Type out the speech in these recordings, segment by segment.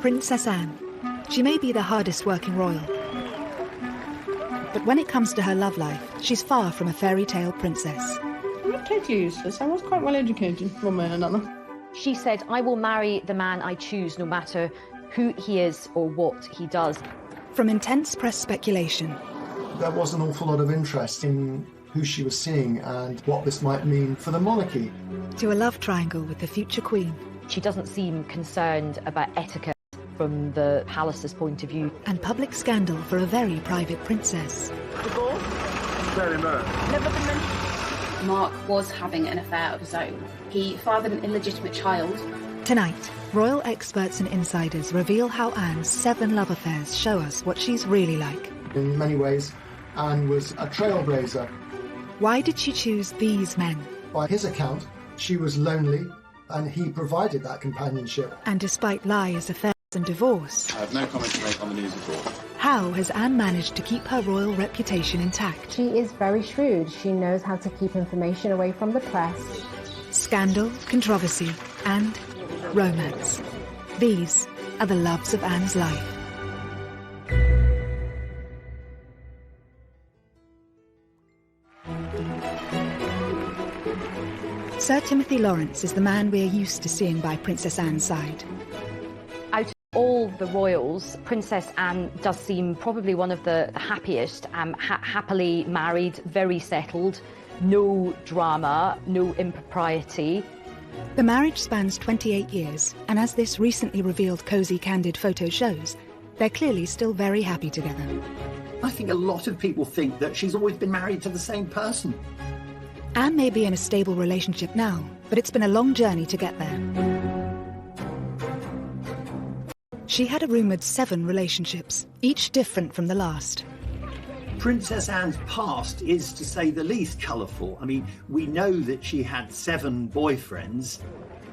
Princess Anne. She may be the hardest working royal, but when it comes to her love life, she's far from a fairy tale princess. I'm not totally useless. I was quite well educated, one way or another. She said, "I will marry the man I choose, no matter who he is or what he does." From intense press speculation, there was an awful lot of interest in who she was seeing and what this might mean for the monarchy, to a love triangle with the future queen. She doesn't seem concerned about etiquette from the palace's point of view. And public scandal for a very private princess. Very much. Never been mentioned. Mark was having an affair of his own. He fathered an illegitimate child. Tonight, royal experts and insiders reveal how Anne's 7 love affairs show us what she's really like. In many ways, Anne was a trailblazer. Why did she choose these men? By his account, she was lonely, and he provided that companionship. And despite lies, affairs and divorce, I have no comment to make on the news at all. how has Anne managed to keep her royal reputation intact? She is very shrewd. She knows how to keep information away from the press. Scandal, controversy, and romance. These are the loves of Anne's life. Sir Timothy Lawrence is the man we're used to seeing by Princess Anne's side. Out of all the royals, Princess Anne does seem probably one of the happiest, happily married, very settled, no drama, no impropriety. The marriage spans 28 years, and as this recently revealed cosy, candid photo shows, they're clearly still very happy together. I think a lot of people think that she's always been married to the same person. Anne may be in a stable relationship now, but it's been a long journey to get there. She had a rumoured 7 relationships, each different from the last. Princess Anne's past is, to say the least, colourful. I mean, we know that she had 7 boyfriends.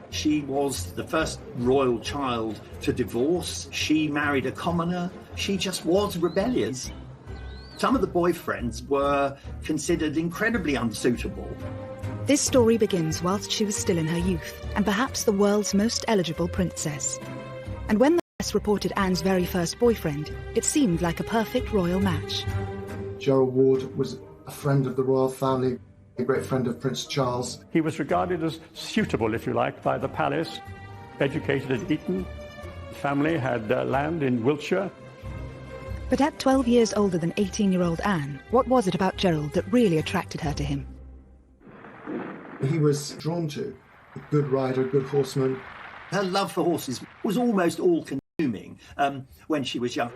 She was the first royal child to divorce. She married a commoner. She just was rebellious. Some of the boyfriends were considered incredibly unsuitable. This story begins whilst she was still in her youth, and perhaps the world's most eligible princess. And when the press reported Anne's very first boyfriend, it seemed like a perfect royal match. Gerald Ward was a friend of the royal family, a great friend of Prince Charles. He was regarded as suitable, if you like, by the palace, educated at Eton. The family had land in Wiltshire. But at 12 years older than 18-year-old Anne, what was it about Gerald that really attracted her to him? He was drawn to a good rider, a good horseman. Her love for horses was almost all-consuming when she was young.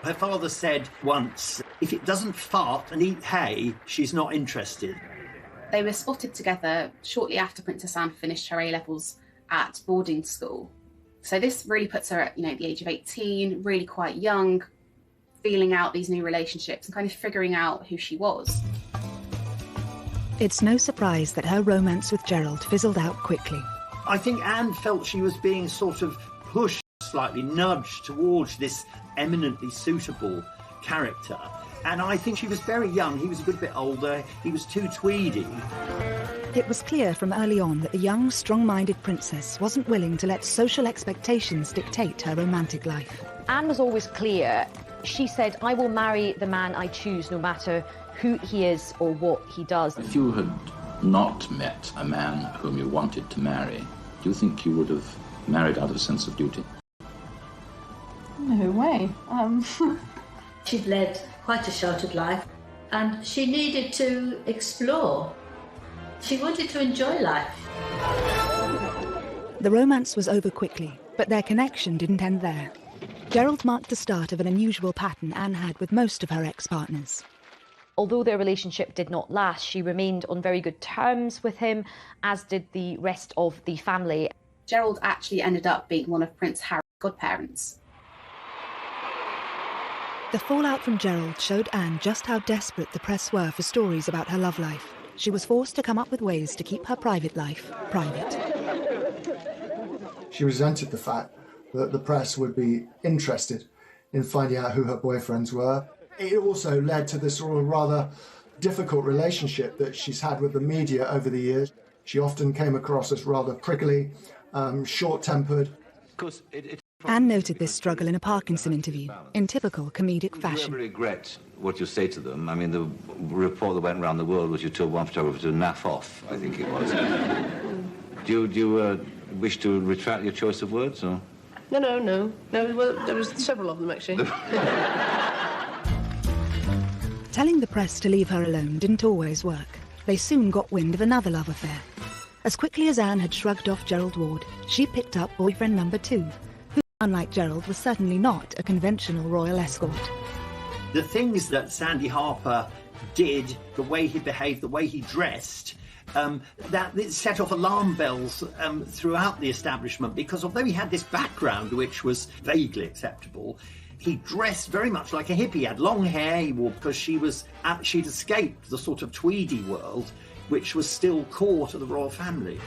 Her father said once, if it doesn't fart and eat hay, she's not interested. They were spotted together shortly after Princess Anne finished her A-levels at boarding school. So this really puts her at, the age of 18, really quite young, feeling out these new relationships and kind of figuring out who she was. It's no surprise that her romance with Gerald fizzled out quickly. I think Anne felt she was being sort of pushed, slightly nudged towards this eminently suitable character. And I think she was very young. He was a good bit older. He was too tweedy. It was clear from early on that the young, strong-minded princess wasn't willing to let social expectations dictate her romantic life. Anne was always clear. She said, "I will marry the man I choose, no matter who he is or what he does." If you had not met a man whom you wanted to marry, do you think you would have married out of a sense of duty? No way. She'd led quite a sheltered life, and she needed to explore. She wanted to enjoy life. The romance was over quickly, but their connection didn't end there. Gerald marked the start of an unusual pattern Anne had with most of her ex-partners. Although their relationship did not last, she remained on very good terms with him, as did the rest of the family. Gerald actually ended up being one of Prince Harry's godparents. The fallout from Gerald showed Anne just how desperate the press were for stories about her love life. She was forced to come up with ways to keep her private life private. She resented the fact that the press would be interested in finding out who her boyfriends were. It also led to this sort of rather difficult relationship that she's had with the media over the years. She often came across as rather prickly, short-tempered. Anne noted this struggle in a Parkinson interview, in typical comedic fashion. Do you ever regret what you say to them? I mean, the report that went around the world was you told one photographer to naff off, I think it was. Do you wish to retract your choice of words, or...? No. Well, there was several of them, actually. Telling the press to leave her alone didn't always work. They soon got wind of another love affair. As quickly as Anne had shrugged off Gerald Ward, she picked up boyfriend number 2, who, unlike Gerald, was certainly not a conventional royal escort. The things that Sandy Harper did, the way he behaved, the way he dressed, that it set off alarm bells throughout the establishment, because although he had this background which was vaguely acceptable, he dressed very much like a hippie. He had long hair, he wore, because she'd escaped the sort of Tweedy world, which was still core to the royal family.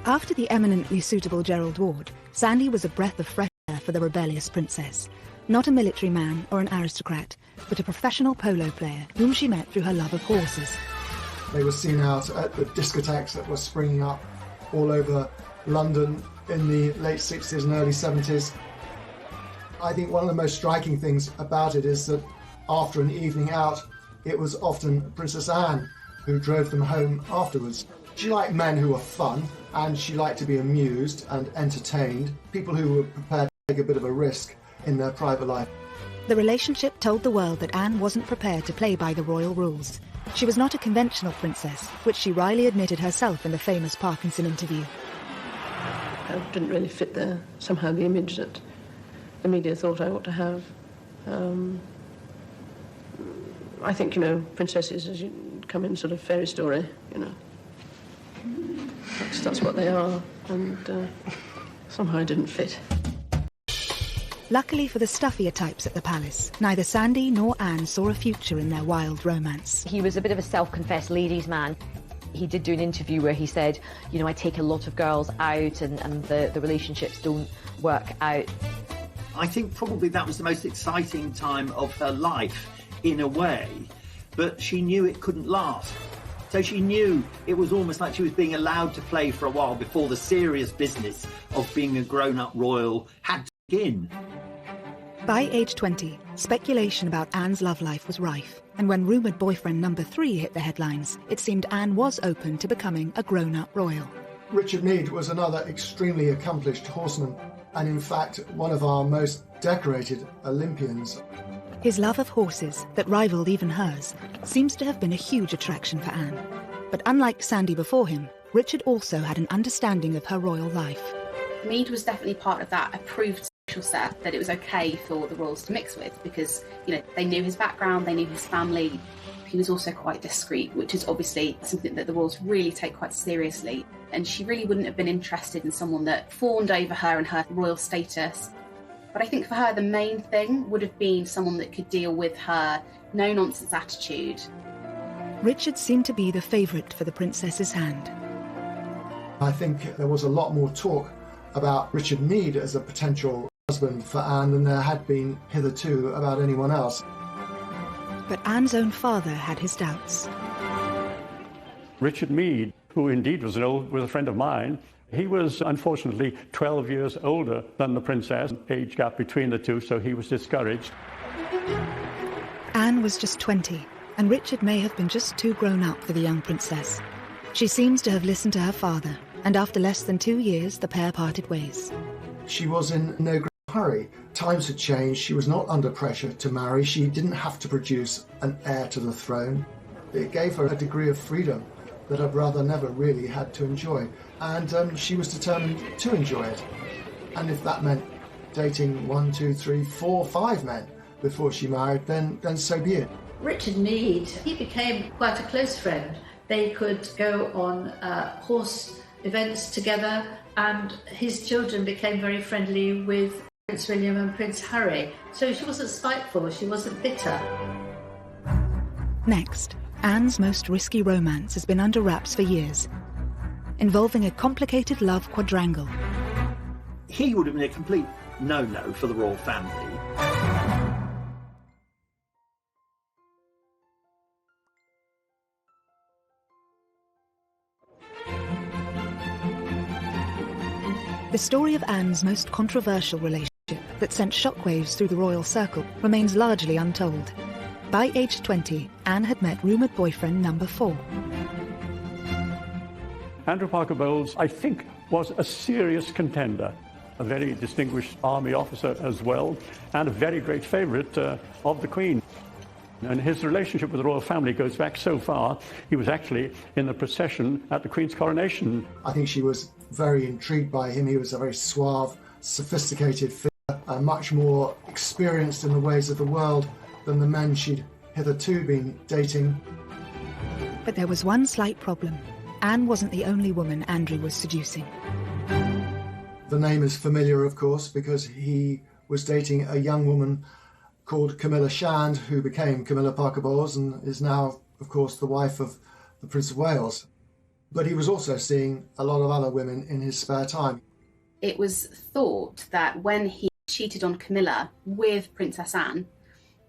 After the eminently suitable Gerald Ward, Sandy was a breath of fresh air for the rebellious princess. Not a military man or an aristocrat, but a professional polo player whom she met through her love of horses. They were seen out at the discotheques that were springing up all over London in the late 60s and early 70s. I think one of the most striking things about it is that after an evening out, it was often Princess Anne who drove them home afterwards. She liked men who were fun, and she liked to be amused and entertained, people who were prepared to take a bit of a risk in their private life. The relationship told the world that Anne wasn't prepared to play by the royal rules. She was not a conventional princess, which she wryly admitted herself in the famous Parkinson interview. I didn't really fit somehow the image that the media thought I ought to have. I think, princesses, as you come in sort of fairy story, That's what they are, and somehow I didn't fit. Luckily for the stuffier types at the palace, neither Sandy nor Anne saw a future in their wild romance. He was a bit of a self-confessed ladies' man. He did do an interview where he said, I take a lot of girls out and the relationships don't work out. I think probably that was the most exciting time of her life, in a way, but she knew it couldn't last. So she knew it was almost like she was being allowed to play for a while before the serious business of being a grown-up royal had to begin. By age 20, speculation about Anne's love life was rife, and when rumoured boyfriend number 3 hit the headlines, it seemed Anne was open to becoming a grown-up royal. Richard Meade was another extremely accomplished horseman, and in fact one of our most decorated Olympians. His love of horses, that rivalled even hers, seems to have been a huge attraction for Anne. But unlike Sandy before him, Richard also had an understanding of her royal life. Meade was definitely part of that approved social set that it was okay for the royals to mix with, because, they knew his background, they knew his family. He was also quite discreet, which is obviously something that the royals really take quite seriously. And she really wouldn't have been interested in someone that fawned over her and her royal status. But I think for her, the main thing would have been someone that could deal with her no-nonsense attitude. Richard seemed to be the favourite for the princess's hand. I think there was a lot more talk about Richard Meade as a potential husband for Anne than there had been hitherto about anyone else. But Anne's own father had his doubts. Richard Meade, who indeed was a friend of mine, he was unfortunately 12 years older than the princess, age gap between the two, so he was discouraged. Anne was just 20, and Richard may have been just too grown up for the young princess. She seems to have listened to her father, and after less than 2 years, the pair parted ways. She was in no great hurry. Times had changed. She was not under pressure to marry. She didn't have to produce an heir to the throne. It gave her a degree of freedom that her brother never really had to enjoy. And she was determined to enjoy it. And if that meant dating 1, 2, 3, 4, 5 men before she married, then so be it. Richard Meade, he became quite a close friend. They could go on horse events together, and his children became very friendly with Prince William and Prince Harry. So she wasn't spiteful, she wasn't bitter. Next, Anne's most risky romance has been under wraps for years, involving a complicated love quadrangle. He would have been a complete no-no for the royal family. The story of Anne's most controversial relationship that sent shockwaves through the royal circle remains largely untold. By age 20, Anne had met rumoured boyfriend number 4. Andrew Parker Bowles, I think, was a serious contender, a very distinguished army officer as well, and a very great favourite of the Queen. And his relationship with the royal family goes back so far, he was actually in the procession at the Queen's coronation. I think she was very intrigued by him. He was a very suave, sophisticated figure, much more experienced in the ways of the world than the men she'd hitherto been dating. But there was one slight problem. Anne wasn't the only woman Andrew was seducing. The name is familiar, of course, because he was dating a young woman called Camilla Shand, who became Camilla Parker Bowles and is now, of course, the wife of the Prince of Wales. But he was also seeing a lot of other women in his spare time. It was thought that when he cheated on Camilla with Princess Anne,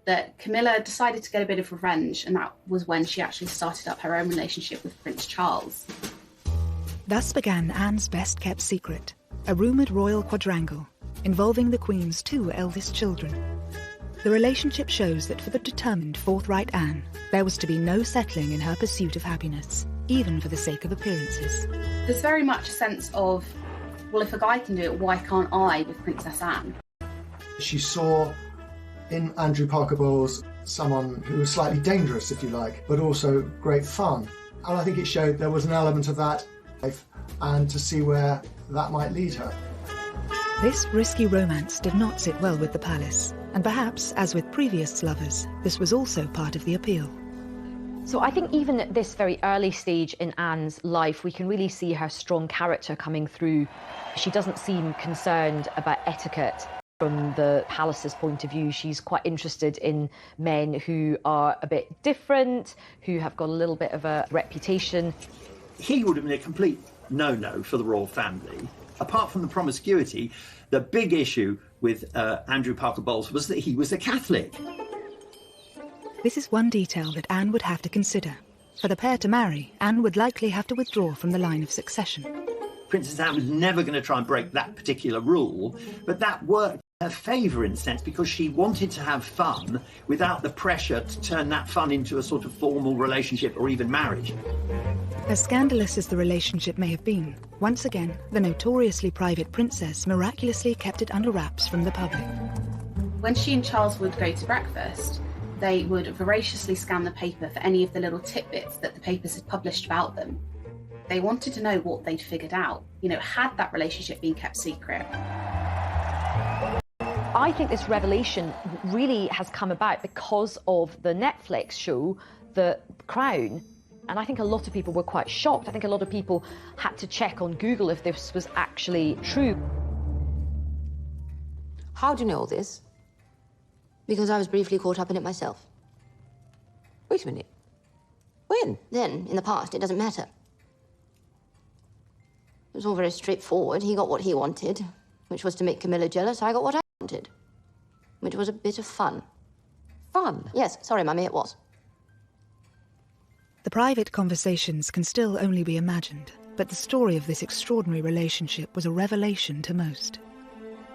that Camilla decided to get a bit of revenge, and that was when she actually started up her own relationship with Prince Charles. Thus began Anne's best-kept secret, a rumoured royal quadrangle involving the Queen's 2 eldest children. The relationship shows that for the determined, forthright Anne, there was to be no settling in her pursuit of happiness, even for the sake of appearances. There's very much a sense of, well, if a guy can do it, why can't I with Princess Anne? She saw in Andrew Parker Bowles someone who was slightly dangerous, if you like, but also great fun. And I think it showed there was an element of that life, and to see where that might lead her. This risky romance did not sit well with the palace, and perhaps, as with previous lovers, this was also part of the appeal. So I think even at this very early stage in Anne's life, we can really see her strong character coming through. She doesn't seem concerned about etiquette. From the palace's point of view, she's quite interested in men who are a bit different, who have got a little bit of a reputation. He would have been a complete no-no for the royal family. Apart from the promiscuity, the big issue with Andrew Parker Bowles was that he was a Catholic. This is one detail that Anne would have to consider. For the pair to marry, Anne would likely have to withdraw from the line of succession. Princess Anne was never going to try and break that particular rule, but that worked in her favour in a sense because she wanted to have fun without the pressure to turn that fun into a sort of formal relationship or even marriage. As scandalous as the relationship may have been, once again, the notoriously private princess miraculously kept it under wraps from the public. When she and Charles would go to breakfast, they would voraciously scan the paper for any of the little tidbits that the papers had published about them. They wanted to know what they'd figured out. You know, had that relationship been kept secret? I think this revelation really has come about because of the Netflix show, The Crown. And I think a lot of people were quite shocked. I think a lot of people had to check on Google if this was actually true. How do you know all this? Because I was briefly caught up in it myself. Wait a minute. When? Then, in the past, it doesn't matter. It was all very straightforward. He got what he wanted, which was to make Camilla jealous. I got what I wanted, which was a bit of fun. Fun? Yes, sorry, Mummy, it was. The private conversations can still only be imagined, but the story of this extraordinary relationship was a revelation to most.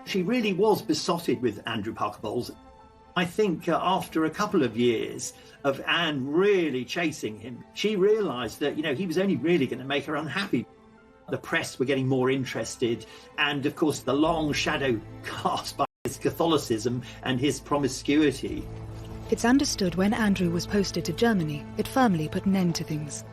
She really was besotted with Andrew Parker Bowles. I think after a couple of years of Anne really chasing him, she realised that, you know, he was only really going to make her unhappy. The press were getting more interested, and of course the long shadow cast by his Catholicism and his promiscuity. It's understood when Andrew was posted to Germany, it firmly put an end to things.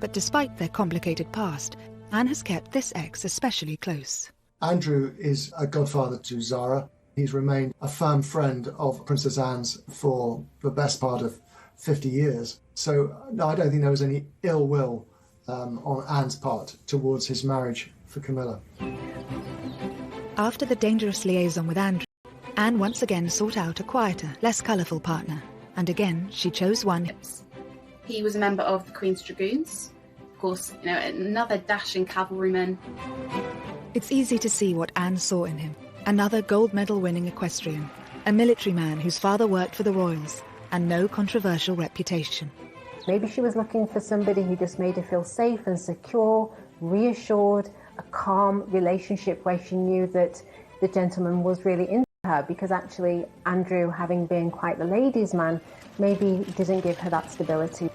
But despite their complicated past, Anne has kept this ex especially close. Andrew is a godfather to Zara. He's remained a firm friend of Princess Anne's for the best part of 50 years. So no, I don't think there was any ill will on Anne's part towards his marriage for Camilla. After the dangerous liaison with Andrew, Anne once again sought out a quieter, less colourful partner, and again she chose one. He was a member of the Queen's Dragoons, of course, you know, another dashing cavalryman. It's easy to see what Anne saw in him. Another gold medal winning equestrian, a military man whose father worked for the royals, and no controversial reputation. Maybe she was looking for somebody who just made her feel safe and secure, reassured, a calm relationship where she knew that the gentleman was really interested. her, because actually Andrew, having been quite the ladies' man, maybe didn't give her that stability.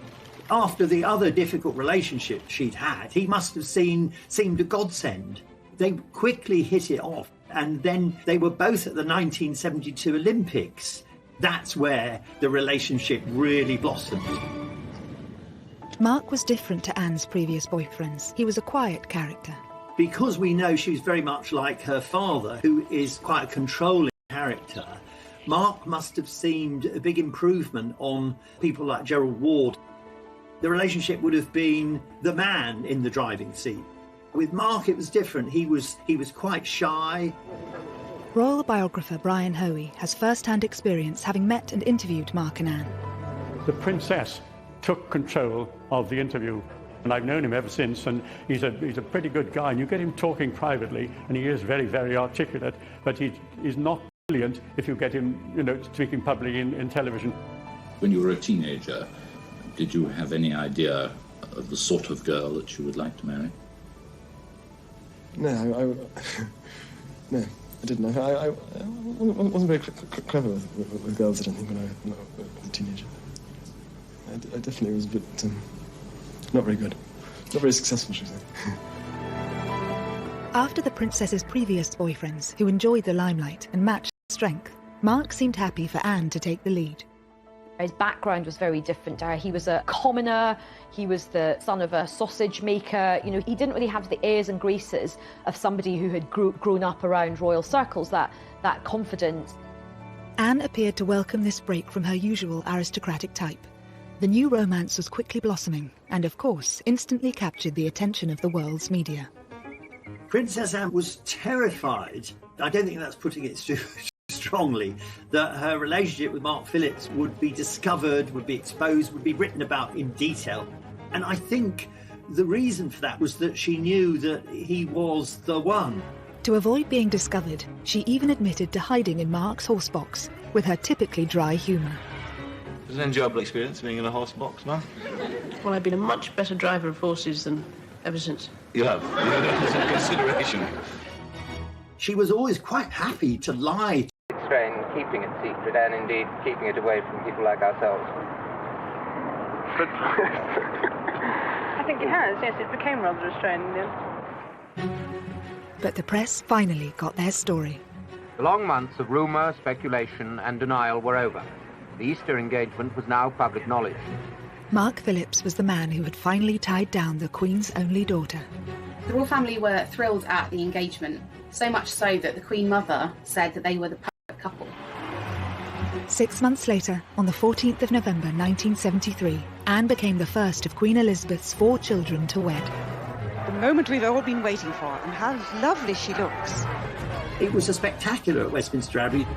After the other difficult relationship she'd had, he must have seemed a godsend. They quickly hit it off, and then they were both at the 1972 Olympics. That's where the relationship really blossomed. Mark was different to Anne's previous boyfriends. He was a quiet character. Because we know she's very much like her father, who is quite a controlling character, Mark must have seemed a big improvement on people like Gerald Ward. The relationship would have been the man in the driving seat. With Mark, it was different. He was quite shy. Royal biographer Brian Hoey has first-hand experience having met and interviewed Mark and Anne. The princess took control of the interview, and I've known him ever since, and he's a pretty good guy, and you get him talking privately, and he is very, very articulate, but he's not brilliant if you get him, speaking publicly in television. When you were a teenager, did you have any idea of the sort of girl that you would like to marry? No, no, I didn't. I wasn't very clever with girls, I don't think, when I was a teenager. I definitely was a bit not very good. Not very successful, should I say. After the princess's previous boyfriends, who enjoyed the limelight and matched strength, Mark seemed happy for Anne to take the lead. His background was very different to her. He was a commoner, he was the son of a sausage maker. He didn't really have the airs and graces of somebody who had grown up around royal circles, that confidence. Anne appeared to welcome this break from her usual aristocratic type. The new romance was quickly blossoming and, of course, instantly captured the attention of the world's media. Princess Anne was terrified, I don't think that's putting it too strongly, that her relationship with Mark Phillips would be discovered, would be exposed, would be written about in detail. And I think the reason for that was that she knew that he was the one. To avoid being discovered, she even admitted to hiding in Mark's horsebox with her typically dry humour. It was an enjoyable experience being in a horse box, man. Well, I've been a much better driver of horses than ever since. You have? You had some consideration. She was always quite happy to lie. Restrain keeping it secret and indeed keeping it away from people like ourselves. I think it has, yes, it became rather restrained in the end. But the press finally got their story. The long months of rumour, speculation and denial were over. The Easter engagement was now public knowledge. Mark Phillips was the man who had finally tied down the Queen's only daughter. The royal family were thrilled at the engagement, so much so that the Queen Mother said that they were the perfect couple. 6 months later, on the 14th of November 1973, Anne became the first of Queen Elizabeth's 4 children to wed. The moment we've all been waiting for, and how lovely she looks. It was a spectacular at Westminster Abbey.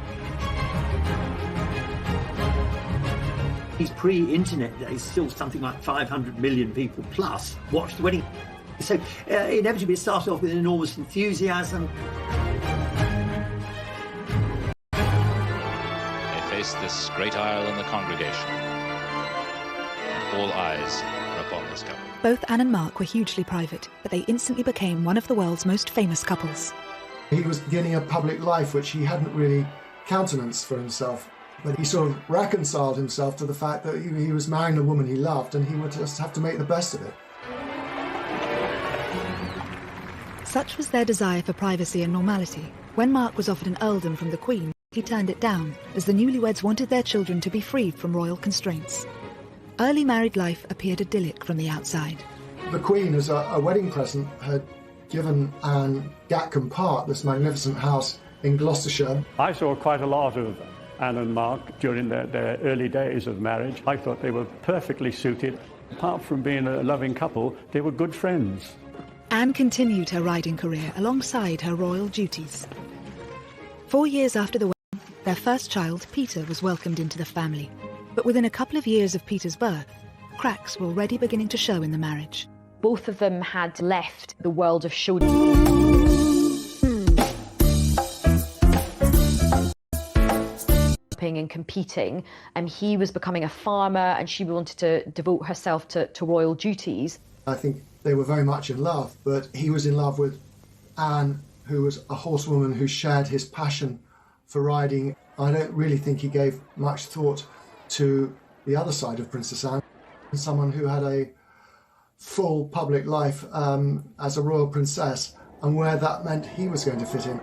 These pre-internet days, still something like 500 million people plus watched the wedding. So inevitably it started off with enormous enthusiasm. They faced this great aisle in the congregation. All eyes were upon this couple. Both Anne and Mark were hugely private, but they instantly became one of the world's most famous couples. He was beginning a public life which he hadn't really countenanced for himself. But he sort of reconciled himself to the fact that he was marrying the woman he loved and he would just have to make the best of it. Such was their desire for privacy and normality. When Mark was offered an earldom from the Queen, he turned it down, as the newlyweds wanted their children to be freed from royal constraints. Early married life appeared idyllic from the outside. The Queen, as a wedding present, had given Anne Gatcombe Park, this magnificent house in Gloucestershire. I saw quite a lot of Anne and Mark during their early days of marriage. I thought they were perfectly suited. Apart from being a loving couple, they were good friends. Anne continued her riding career alongside her royal duties. 4 years after the wedding, their first child, Peter, was welcomed into the family. But within a couple of years of Peter's birth, cracks were already beginning to show in the marriage. Both of them had left the world of show. And competing, and he was becoming a farmer and she wanted to devote herself to royal duties. I think they were very much in love, but he was in love with Anne, who was a horsewoman who shared his passion for riding. I don't really think he gave much thought to the other side of Princess Anne, someone who had a full public life as a royal princess, and where that meant he was going to fit in.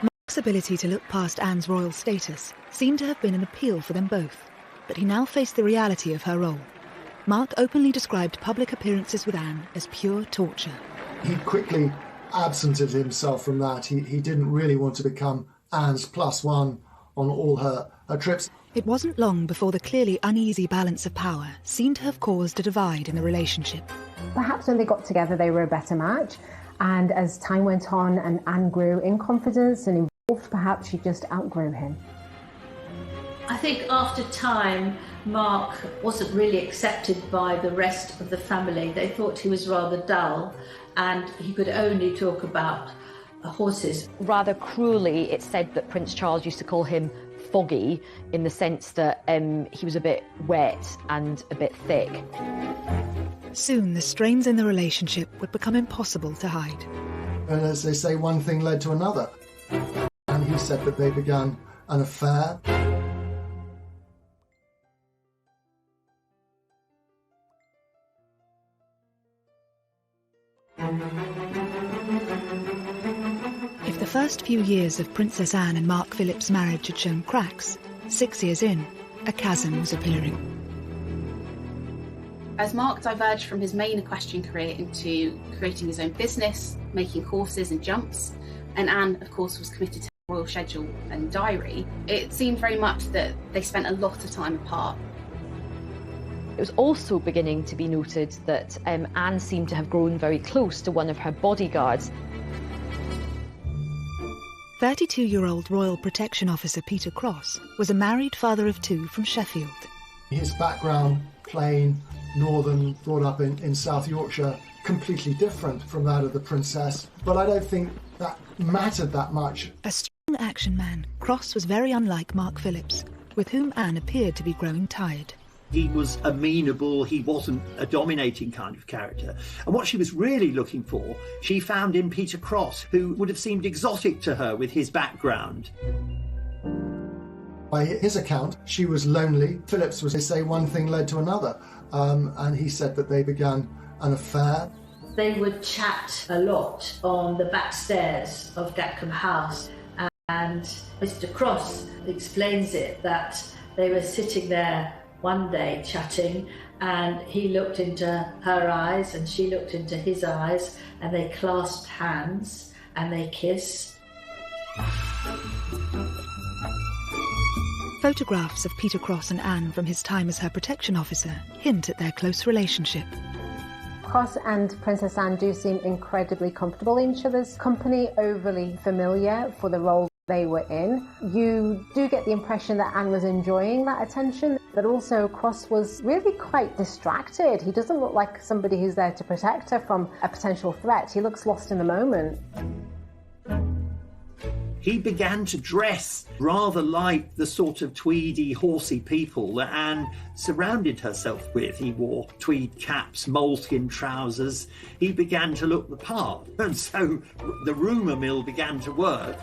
Mark's ability to look past Anne's royal status seemed to have been an appeal for them both, but he now faced the reality of her role. Mark openly described public appearances with Anne as pure torture. He quickly absented himself from that. He didn't really want to become Anne's +1 on all her trips. It wasn't long before the clearly uneasy balance of power seemed to have caused a divide in the relationship. Perhaps when they got together they were a better match, and as time went on and Anne grew in confidence and involved, perhaps she just outgrew him. I think after time, Mark wasn't really accepted by the rest of the family. They thought he was rather dull and he could only talk about horses. Rather cruelly, it's said that Prince Charles used to call him foggy, in the sense that he was a bit wet and a bit thick. Soon the strains in the relationship would become impossible to hide. And as they say, one thing led to another. And he said that they began an affair. If the first few years of Princess Anne and Mark Phillips' marriage had shown cracks, 6 years in, a chasm was appearing. As Mark diverged from his main equestrian career into creating his own business, making horses and jumps, and Anne, of course, was committed to her royal schedule and diary, it seemed very much that they spent a lot of time apart. It was also beginning to be noted that Anne seemed to have grown very close to one of her bodyguards. 32-year-old Royal Protection Officer Peter Cross was a married father of 2 from Sheffield. His background, plain, northern, brought up in South Yorkshire, completely different from that of the princess, but I don't think that mattered that much. A strong action man, Cross was very unlike Mark Phillips, with whom Anne appeared to be growing tired. He was amenable, he wasn't a dominating kind of character. And what she was really looking for, she found in Peter Cross, who would have seemed exotic to her with his background. By his account, she was lonely. Phillips was, they say, one thing led to another. And he said that they began an affair. They would chat a lot on the back stairs of Gatcombe House. And Mr. Cross explains it, that they were sitting there one day chatting, and he looked into her eyes and she looked into his eyes, and they clasped hands and they kissed. Photographs of Peter Cross and Anne from his time as her protection officer hint at their close relationship. Cross and Princess Anne do seem incredibly comfortable in each other's company, overly familiar for the role they were in. You do get the impression that Anne was enjoying that attention, but also Cross was really quite distracted. He doesn't look like somebody who's there to protect her from a potential threat. He looks lost in the moment. He began to dress rather like the sort of tweedy, horsey people that Anne surrounded herself with. He wore tweed caps, moleskin trousers. He began to look the part, and so the rumour mill began to work.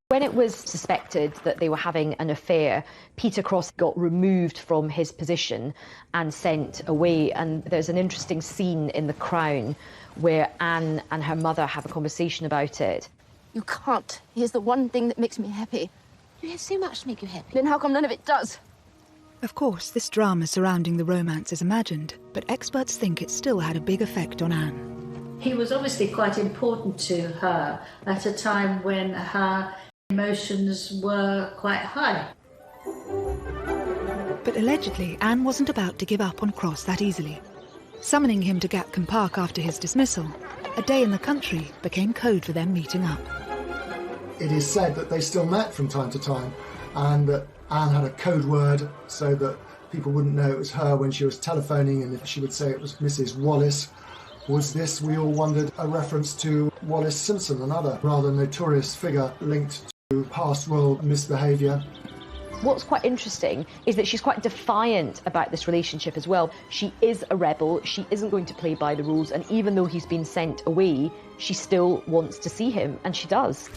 When it was suspected that they were having an affair, Peter Cross got removed from his position and sent away. And there's an interesting scene in The Crown where Anne and her mother have a conversation about it. You can't. Here's the one thing that makes me happy. You have so much to make you happy. Then how come none of it does? Of course, this drama surrounding the romance is imagined, but experts think it still had a big effect on Anne. He was obviously quite important to her at a time when her emotions were quite high. But allegedly, Anne wasn't about to give up on Cross that easily. Summoning him to Gatcombe Park after his dismissal, a day in the country became code for them meeting up. It is said that they still met from time to time, and that Anne had a code word so that people wouldn't know it was her when she was telephoning, and if she would say it was Mrs. Wallace. Was this, we all wondered, a reference to Wallis Simpson, another rather notorious figure linked to past royal misbehaviour? What's quite interesting is that she's quite defiant about this relationship as well. She is a rebel, she isn't going to play by the rules, and even though he's been sent away, she still wants to see him, and she does.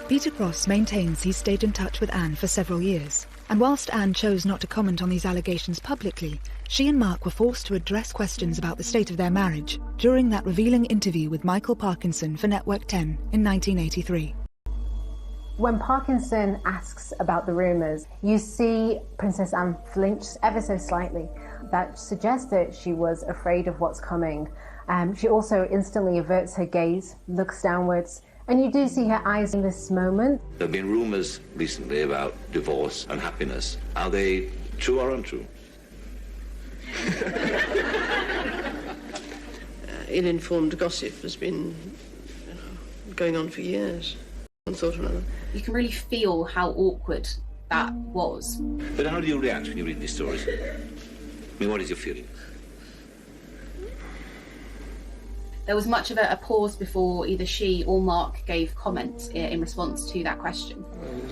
Peter Cross maintains he stayed in touch with Anne for several years, and whilst Anne chose not to comment on these allegations publicly, she and Mark were forced to address questions about the state of their marriage during that revealing interview with Michael Parkinson for Network 10 in 1983. When Parkinson asks about the rumours, you see Princess Anne flinch ever so slightly. That suggests that she was afraid of what's coming. She also instantly averts her gaze, looks downwards, and you do see her eyes in this moment. There have been rumours recently about divorce and happiness. Are they true or untrue? Ill-informed gossip has been going on for years. One thought or another. You can really feel how awkward that was. But how do you react when you read these stories? I mean, what is your feeling? There was much of a pause before either she or Mark gave comment in response to that question.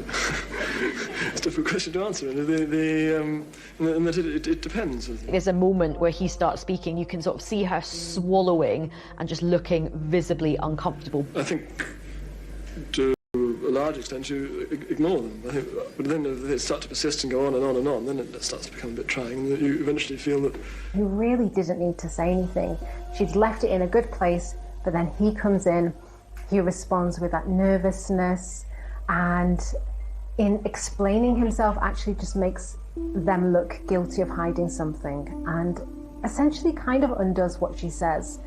It's a difficult question to answer, and that it depends. There's a moment where he starts speaking, you can sort of see her swallowing and just looking visibly uncomfortable. I think to a large extent you ignore them, I think, but then if they start to persist and go on and on and on, then it starts to become a bit trying, and you eventually feel that... He really didn't need to say anything. She'd left it in a good place, but then he comes in, he responds with that nervousness, and in explaining himself actually just makes them look guilty of hiding something, and essentially kind of undoes what she says.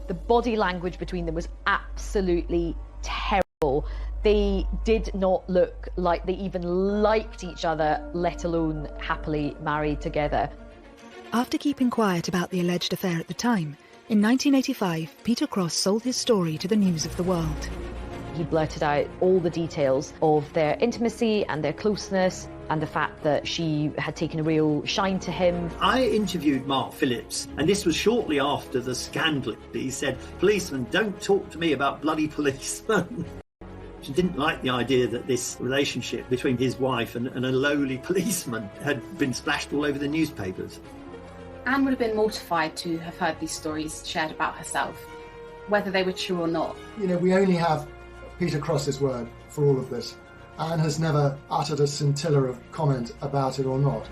The body language between them was absolutely terrible. They did not look like they even liked each other, let alone happily married together. After keeping quiet about the alleged affair at the time, in 1985, Peter Cross sold his story to the News of the World. He blurted out all the details of their intimacy and their closeness, and the fact that she had taken a real shine to him. I interviewed Mark Phillips, and this was shortly after the scandal. He said, "Policeman, don't talk to me about bloody policemen." She didn't like the idea that this relationship between his wife and a lowly policeman had been splashed all over the newspapers. Anne would have been mortified to have heard these stories shared about herself, whether they were true or not. You know, we only have Peter Cross's word for all of this. Anne has never uttered a scintilla of comment about it or not.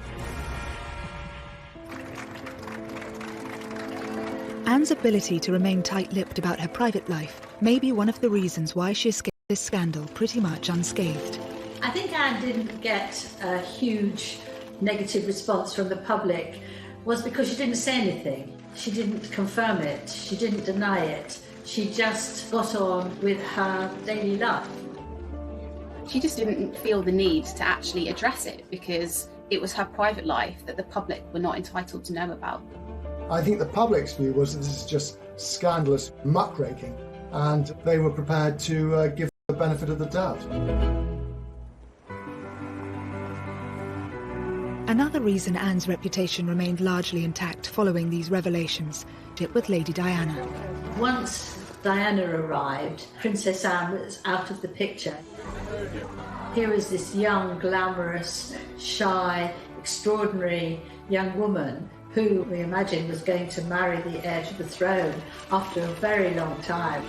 Anne's ability to remain tight-lipped about her private life may be one of the reasons why she escaped this scandal pretty much unscathed. I think Anne didn't get a huge negative response from the public was because she didn't say anything. She didn't confirm it. She didn't deny it. She just got on with her daily life. She just didn't feel the need to actually address it because it was her private life that the public were not entitled to know about. I think the public's view was that this is just scandalous muckraking, and they were prepared to give the benefit of the doubt. Another reason Anne's reputation remained largely intact following these revelations dealt with Lady Diana. Once Diana arrived, Princess Anne was out of the picture. Here is this young, glamorous, shy, extraordinary young woman who we imagine was going to marry the heir to the throne after a very long time.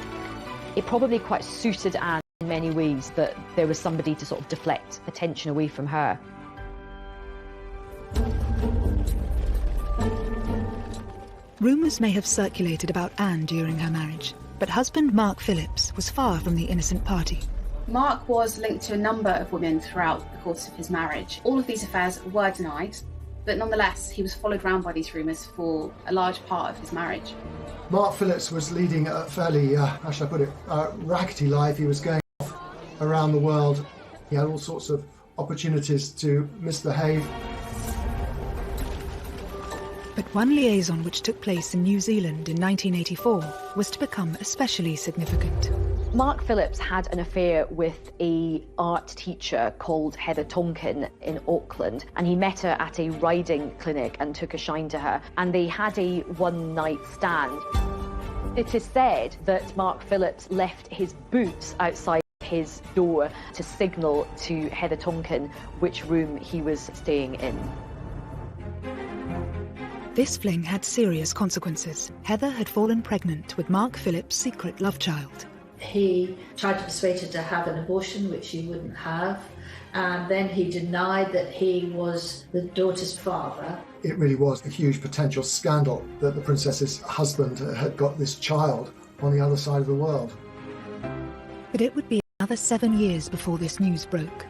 It probably quite suited Anne in many ways that there was somebody to sort of deflect attention away from her. Rumours may have circulated about Anne during her marriage, but husband Mark Phillips was far from the innocent party. Mark was linked to a number of women throughout the course of his marriage. All of these affairs were denied, but nonetheless he was followed round by these rumours for a large part of his marriage. Mark Phillips was leading a fairly, how should I put it, rackety life. He was going off around the world. He had all sorts of opportunities to misbehave. But one liaison which took place in New Zealand in 1984 was to become especially significant. Mark Phillips had an affair with an art teacher called Heather Tonkin in Auckland, and he met her at a riding clinic and took a shine to her, and they had a one-night stand. It is said that Mark Phillips left his boots outside his door to signal to Heather Tonkin which room he was staying in. This fling had serious consequences. Heather had fallen pregnant with Mark Phillips' secret love child. He tried to persuade her to have an abortion, which she wouldn't have. And then he denied that he was the daughter's father. It really was a huge potential scandal that the princess's husband had got this child on the other side of the world. But it would be another 7 years before this news broke.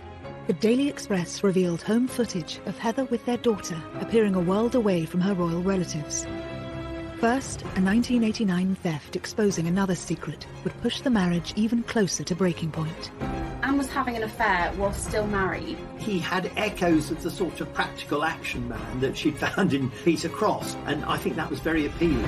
The Daily Express revealed home footage of Heather with their daughter appearing a world away from her royal relatives. First, a 1989 theft exposing another secret would push the marriage even closer to breaking point. Anne was having an affair while still married. He had echoes of the sort of practical action man that she'd found in Peter Cross, and I think that was very appealing.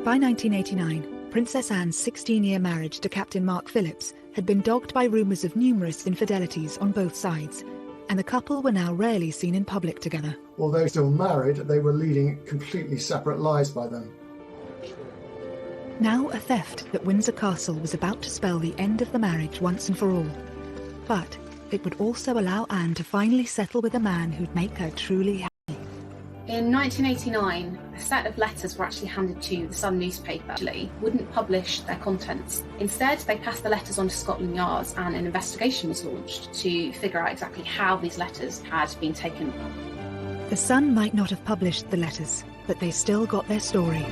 By 1989, Princess Anne's 16-year marriage to Captain Mark Phillips had been dogged by rumours of numerous infidelities on both sides, and the couple were now rarely seen in public together. Although still married, they were leading completely separate lives by then. Now a theft at Windsor Castle was about to spell the end of the marriage once and for all. But it would also allow Anne to finally settle with a man who'd make her truly happy. In 1989, a set of letters were actually handed to the Sun newspaper. Actually, wouldn't publish their contents. Instead, they passed the letters on to Scotland Yard, and an investigation was launched to figure out exactly how these letters had been taken. The Sun might not have published the letters, but they still got their story.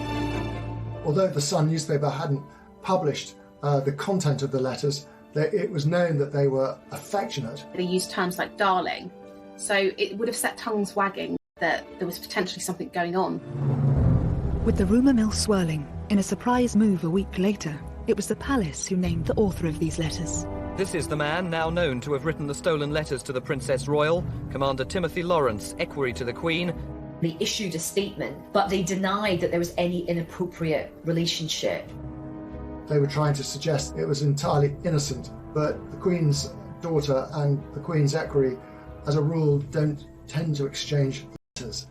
Although the Sun newspaper hadn't published the content of the letters, it was known that they were affectionate. They used terms like darling, so it would have set tongues wagging that there was potentially something going on. With the rumour mill swirling, in a surprise move a week later, it was the palace who named the author of these letters. This is the man now known to have written the stolen letters to the Princess Royal, Commander Timothy Lawrence, equerry to the Queen. They issued a statement, but they denied that there was any inappropriate relationship. They were trying to suggest it was entirely innocent, but the Queen's daughter and the Queen's equerry, as a rule, don't tend to exchange letters.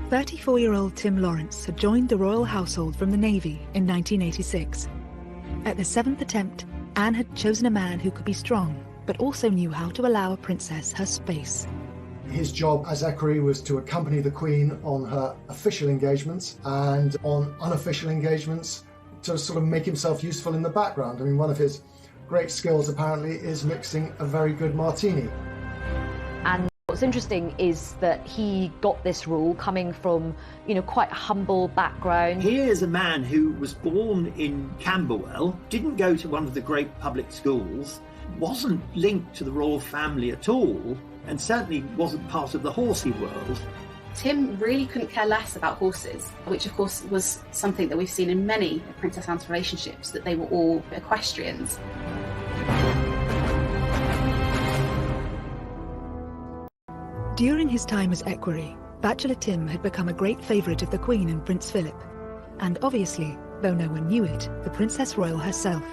34-year-old Tim Lawrence had joined the royal household from the Navy in 1986. At the 7th attempt, Anne had chosen a man who could be strong, but also knew how to allow a princess her space. His job as equerry was to accompany the Queen on her official engagements, and on unofficial engagements to sort of make himself useful in the background. I mean, one of his great skills apparently is mixing a very good martini. And what's interesting is that he got this role coming from, quite a humble background. Here's a man who was born in Camberwell, didn't go to one of the great public schools, wasn't linked to the royal family at all, and certainly wasn't part of the horsey world. Tim really couldn't care less about horses, which of course was something that we've seen in many of Princess Anne's relationships, that they were all equestrians. During his time as equerry, Bachelor Tim had become a great favourite of the Queen and Prince Philip. And obviously, though no one knew it, the Princess Royal herself.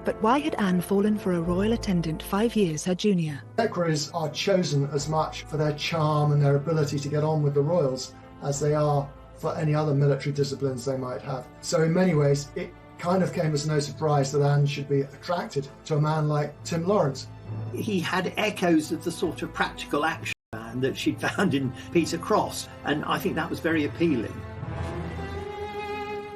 But why had Anne fallen for a royal attendant 5 years her junior? Equerries are chosen as much for their charm and their ability to get on with the royals as they are for any other military disciplines they might have. So in many ways, it kind of came as no surprise that Anne should be attracted to a man like Tim Lawrence. He had echoes of the sort of practical action man that she'd found in Peter Cross, and I think that was very appealing.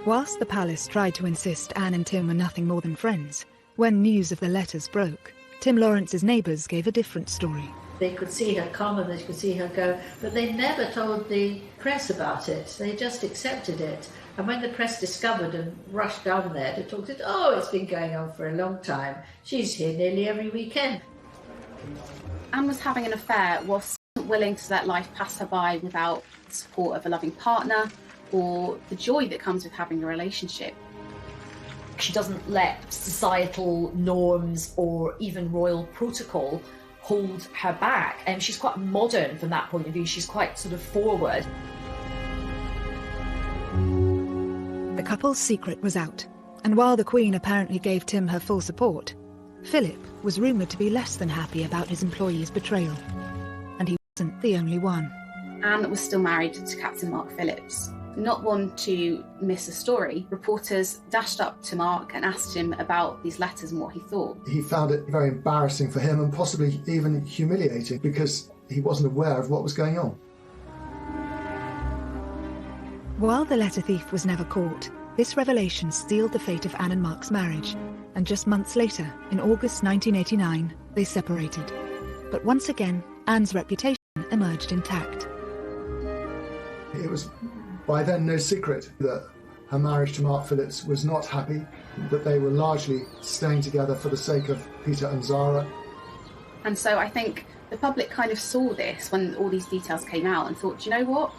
Whilst the palace tried to insist Anne and Tim were nothing more than friends, when news of the letters broke, Tim Lawrence's neighbours gave a different story. They could see her come and they could see her go, but they never told the press about it. They just accepted it. And when the press discovered and rushed down there to talk to it, it's been going on for a long time. She's here nearly every weekend. Anne was having an affair whilst not willing to let life pass her by without the support of a loving partner or the joy that comes with having a relationship. She doesn't let societal norms or even royal protocol hold her back. And she's quite modern from that point of view. She's quite sort of forward. The couple's secret was out, and while the Queen apparently gave Tim her full support, Philip was rumoured to be less than happy about his employee's betrayal. And he wasn't the only one. Anne was still married to Captain Mark Phillips, Not one to miss a story, reporters dashed up to Mark and asked him about these letters and what he thought. He found it very embarrassing for him and possibly even humiliating because he wasn't aware of what was going on. While the letter thief was never caught, this revelation sealed the fate of Anne and Mark's marriage, and just months later, in August 1989, they separated. But once again, Anne's reputation emerged intact. It was by then no secret that her marriage to Mark Phillips was not happy, that they were largely staying together for the sake of Peter and Zara. And so I think the public kind of saw this when all these details came out and thought, you know what?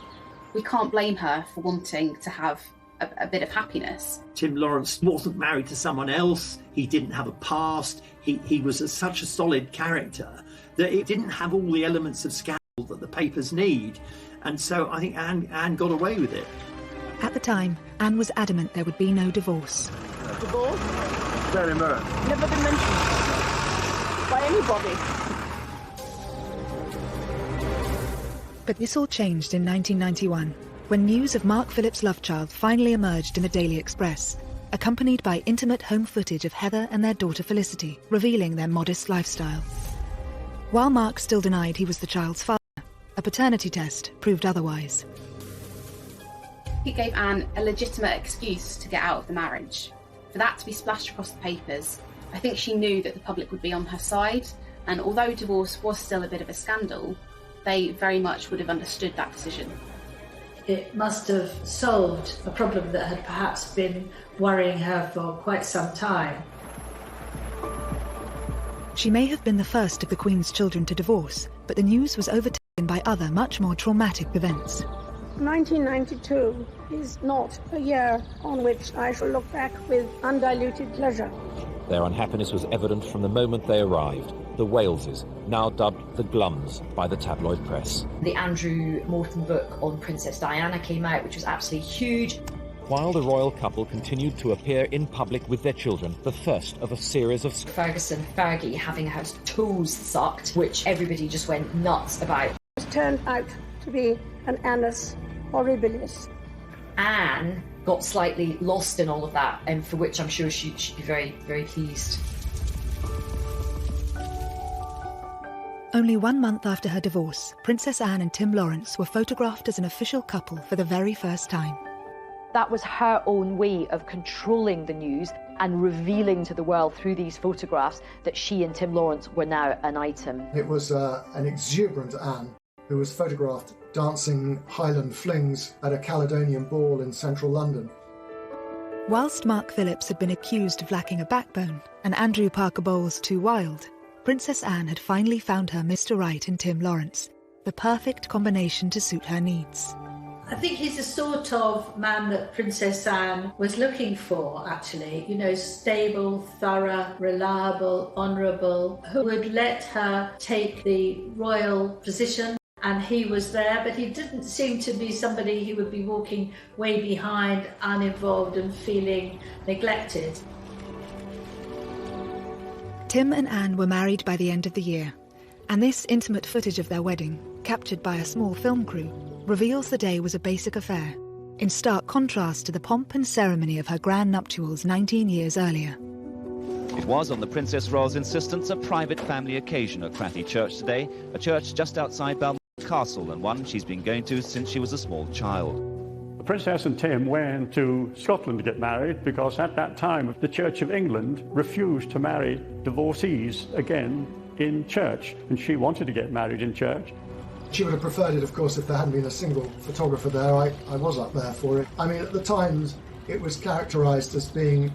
We can't blame her for wanting to have a bit of happiness. Tim Lawrence wasn't married to someone else. He didn't have a past. He was such a solid character that it didn't have all the elements of scandal that the papers need. And so I think Anne got away with it. At the time, Anne was adamant there would be no divorce. Divorce? Very much. Never been mentioned by anybody. But this all changed in 1991, when news of Mark Phillips' love child finally emerged in the Daily Express, accompanied by intimate home footage of Heather and their daughter Felicity, revealing their modest lifestyle. While Mark still denied he was the child's father, a paternity test proved otherwise. It gave Anne a legitimate excuse to get out of the marriage. For that to be splashed across the papers, I think she knew that the public would be on her side, and although divorce was still a bit of a scandal, they very much would have understood that decision. It must have solved a problem that had perhaps been worrying her for quite some time. She may have been the first of the Queen's children to divorce, but the news was overtaken by other much more traumatic events. 1992 is not a year on which I shall look back with undiluted pleasure. Their unhappiness was evident from the moment they arrived. The Waleses, now dubbed the Glums by the tabloid press. The Andrew Morton book on Princess Diana came out, which was absolutely huge. While the royal couple continued to appear in public with their children, the first of a series of... Ferguson Fergie having her toes sucked, which everybody just went nuts about. It turned out to be an annus horribilis. Anne got slightly lost in all of that, and for which I'm sure she'd be very, very pleased. Only 1 month after her divorce, Princess Anne and Tim Lawrence were photographed as an official couple for the very first time. That was her own way of controlling the news and revealing to the world through these photographs that she and Tim Lawrence were now an item. It was an exuberant Anne who was photographed dancing Highland flings at a Caledonian ball in central London. Whilst Mark Phillips had been accused of lacking a backbone and Andrew Parker Bowles too wild, Princess Anne had finally found her Mr. Right in Tim Lawrence, the perfect combination to suit her needs. I think he's the sort of man that Princess Anne was looking for, actually. You know, stable, thorough, reliable, honourable, who would let her take the royal position. And he was there, but he didn't seem to be somebody who would be walking way behind, uninvolved and feeling neglected. Tim and Anne were married by the end of the year, and this intimate footage of their wedding, captured by a small film crew, reveals the day was a basic affair, in stark contrast to the pomp and ceremony of her grand nuptials 19 years earlier. It was, on the Princess Royal's insistence, a private family occasion at Cratty Church today, a church just outside Balmoral Castle, and one she's been going to since she was a small child. The Princess and Tim went to Scotland to get married because at that time the Church of England refused to marry divorcees again in church, and she wanted to get married in church. She would have preferred it, of course, if there hadn't been a single photographer there. I was up there for it. I mean, at the Times, it was characterised as being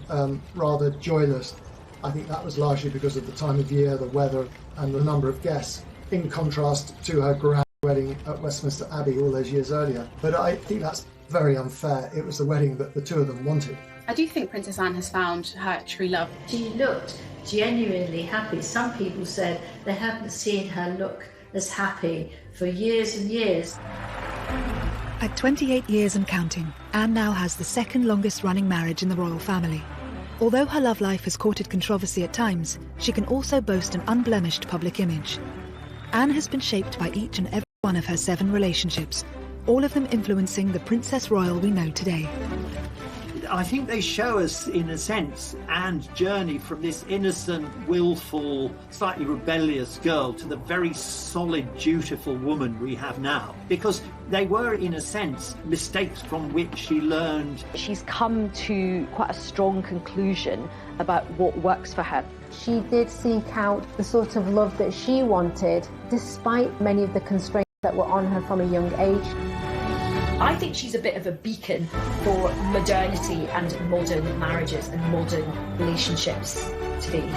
rather joyless. I think that was largely because of the time of year, the weather, and the number of guests, in contrast to her grand wedding at Westminster Abbey all those years earlier. But I think that's very unfair. It was the wedding that the two of them wanted. I do think Princess Anne has found her true love. She looked genuinely happy. Some people said they hadn't seen her look as happy for years and years. At 28 years and counting, Anne now has the second longest running marriage in the royal family. Although her love life has courted controversy at times, she can also boast an unblemished public image. Anne has been shaped by each and every one of her 7 relationships, all of them influencing the Princess Royal we know today. I think they show us, in a sense, Anne's journey from this innocent, willful, slightly rebellious girl to the very solid, dutiful woman we have now. Because they were, in a sense, mistakes from which she learned. She's come to quite a strong conclusion about what works for her. She did seek out the sort of love that she wanted, despite many of the constraints that were on her from a young age. I think she's a bit of a beacon for modernity and modern marriages and modern relationships today.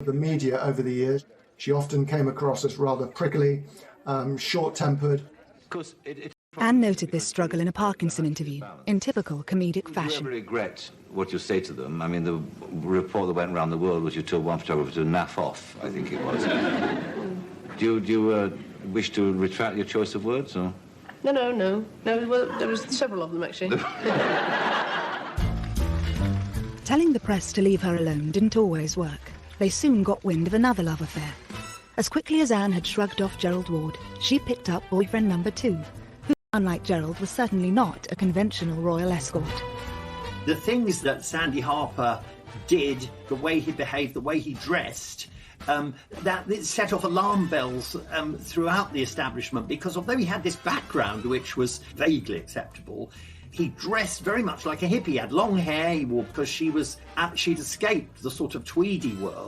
The media over the years, she often came across as rather prickly, short-tempered. Anne noted this struggle in a Parkinson interview, in typical comedic fashion. Do you ever regret what you say to them? I mean, the report that went around the world was you told one photographer to naff off, I think it was. Do you wish to retract your choice of words, or? No. Well, there was several of them, actually. Telling the press to leave her alone didn't always work. They soon got wind of another love affair. As quickly as Anne had shrugged off Gerald Ward, she picked up boyfriend number 2, who, unlike Gerald, was certainly not a conventional royal escort. The things that Sandy Harper did, the way he behaved, the way he dressed, that it set off alarm bells throughout the establishment, because although he had this background which was vaguely acceptable, he dressed very much like a hippie. He had long hair, he wore, because she'd escaped the sort of tweedy world.